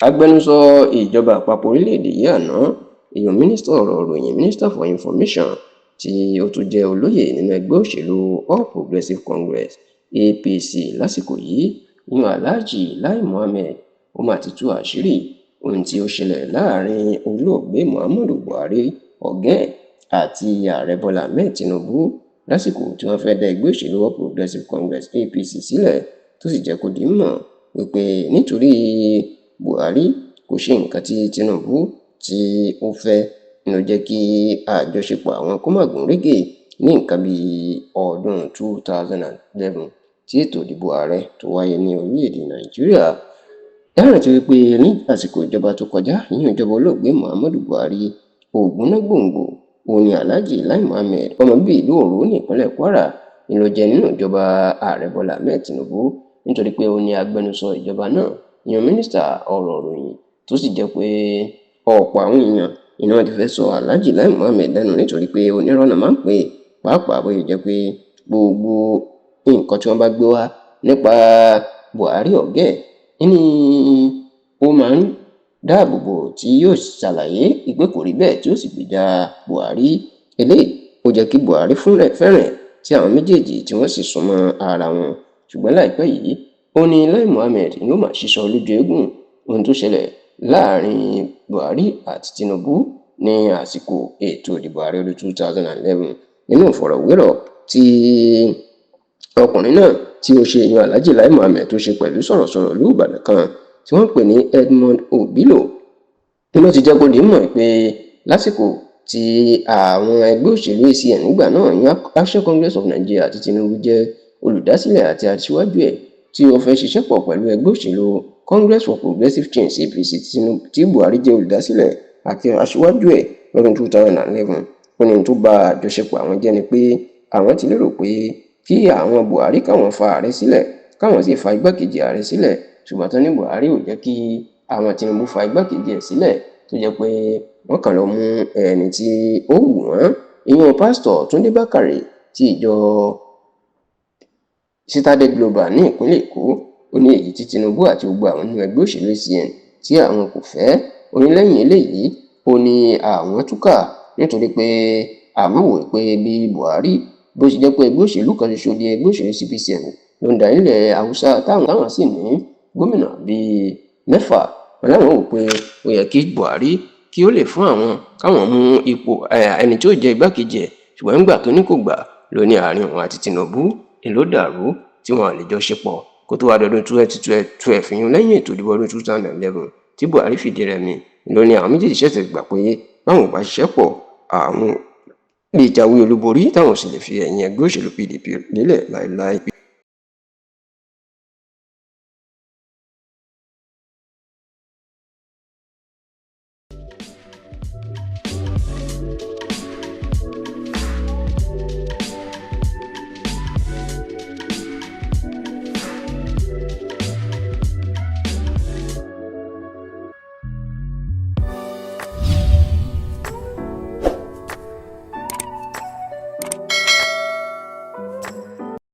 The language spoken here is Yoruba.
Agbẹnusọ ìjọba àpapọ̀ orílẹ̀-èdè yìí àná, èèyàn mínísítà ọ̀rọ̀ ìròyìn Minister for Information tí ó tún jẹ́ olóyè nínú ẹgbẹ́ òṣèlú All Progressives Congress APC lásìkò yìí, ìyẹn Alhaji Lai Mohammed, ó mà ti tú àṣírí ohun tí ó ṣẹlẹ̀ láàrin olóògbé Muhammadu Buhari ọ̀gá ẹ̀ àti ààrẹ Bọ́lá Ahmed Tinubu lásìkò tí wọ́n fẹ́ dá ẹgbẹ́ òṣèlú All Progressives Congress APC sílẹ̀, tó sì jẹ́ kó di mọ̀ wípé nítorí Buhari kò ṣe nǹkan tí Tinubu tí ó fẹ́ ló jẹ́ kí àjọṣepọ̀ àwọn kó má gún régé ní nǹkan bíi ọdún 2011 tí ètò ìdìbò ààrẹ tó wáyé ní orílẹ̀-èdè Nàìjíríà. Dáhùn ti wípé ní àsìkò ìjọba tó kọjá, ìyẹn ìjọba olóògbé Muhammadu Buhari, ògúnná gbòǹgbò òun ni Alhaji Lai Mohammed, ọmọ bíbí ìlú Òru ní ìpínlẹ̀ Kwara, ni ló jẹ nínú ìjọba ààrẹ Bọ́lá Ahmed Tinubu, nítorí pé ó ní agbẹnusọ ìjọba náà, ìyẹn mínísítà ọ̀rọ̀ ìròyìn, tó sì jẹ́ pé ọ̀pọ̀ àwọn èèyàn ni wọ́n ti fẹ́ sọ Alhaji Lai Mohammed lẹ́nu nítorí pé onírọ́nà máa ń pè é, pàápàá bó ṣe jẹ́ pé gbogbo nǹkan tí wọ́n bá gbé wá nípa Buhari ọ̀gá ẹ̀ ni ó máa ń dáàbòbò, tí yóò ṣàlàyé ìpè kò rí bẹ́ẹ̀ tí ó sì gbèjà Buhari. Eléyìí ó jẹ́ kí Buhari fẹ́ràn tí àwọn méjèèjì tí wọ́n sì súnmọ́ ara wọn. Ṣùgbọ́n láìpẹ́ yìí, ó ní Lai Mohammed ló máa sísọ lójú eégún ohun tó ṣẹlẹ̀ láàrin Buhari àti Tinubu ní àsìkò ètò ìdìbò ààrẹ ọdún 2011. Nínú ìfọ̀rọ̀wérọ̀ tí ọkùnrin náà tí ó ṣe èèyàn Alhaji Lai Mohammed tó ṣe pẹ̀lú sọ̀rọ̀sọ̀rọ̀ ìlú Ìbàdàn kan tí wọ́n ń pè ní Edmond Obilo, ló ti jẹ́ kó di mọ̀ pé lásìkò tí àwọn ẹgbẹ́ òṣèlú ACN nígbà náà, ìyẹn Action Congress of Nigeria, àti Tinubu jẹ́ olùdásílẹ̀ àti aṣíwájú ẹ̀, tí ó fẹ́ ṣiṣẹ́ pọ̀ pẹ̀lú ẹgbẹ́ òṣèlú Congress for Progressive Change APC tí Buhari jẹ́ olùdásílẹ̀ àti aṣíwájú ẹ̀ lọ́dún 2011. Ó ní tó bá àjọṣepọ̀ àwọn jẹ́ ni pé àwọn ti lérò pé kí àwọn Buhari káwọn fa ààrẹ sílẹ̀, káwọn sì fa igbákejì ààrẹ sílẹ̀, ṣùgbọ́n tán ní Buhari ò jẹ́ kí àwọn Tinubu fa igbákejì ẹ̀ sílẹ̀, tó jẹ́ pé wọ́n kàn lọ mú ẹni tí ó wù wọ́n, ìyẹn pásítọ̀ Túndé Bákàrè ti ìjọ Citadel Global ní ìpínlẹ̀ Èkó. Ó ní èyí tí Tinubu àti gbogbo àwọn nínú ẹgbẹ́ òṣèlú ACN tí àwọn kò fẹ́. Ó ní lẹ́yìn eléyìí, ó ní àwọn túkà nítorí pé àwọn wò pé bí Buhari bó ṣe jẹ́ pé ẹgbẹ́ òṣèlú kan ṣoṣo di ẹgbẹ́ òṣèlú CPCN ló ń darí ilẹ̀ Haúsá, táwọn sì ní gómìnà bíi 6. Wọn láwọn wò pé ó yẹ kí Buhari kí ó lè fún àwọn káwọn mú ipò ẹni tí ó jẹ igbákejì ẹ̀, ṣùgbọ́n nígbà tó ní kò gbà, ló ní àárín òun àti Tinubu ló dàrú tí wọn lè jọ ṣe pọ̀ kó tó wá dọdún 2012, ìyẹn lẹ́yìn ètò ìdìbò ọdún 2011 tí Buhari fìdí rẹmi. Ló ní àwọn méjèèjì ṣẹ̀ṣẹ̀ gbà pé báwọn ò bá ṣiṣẹ́ pọ̀, àwọn lè jáwé olúborí táwọn sì lè fi ẹ̀yìn ẹgbẹ́ òṣèlú PDP lélẹ̀ láéláé.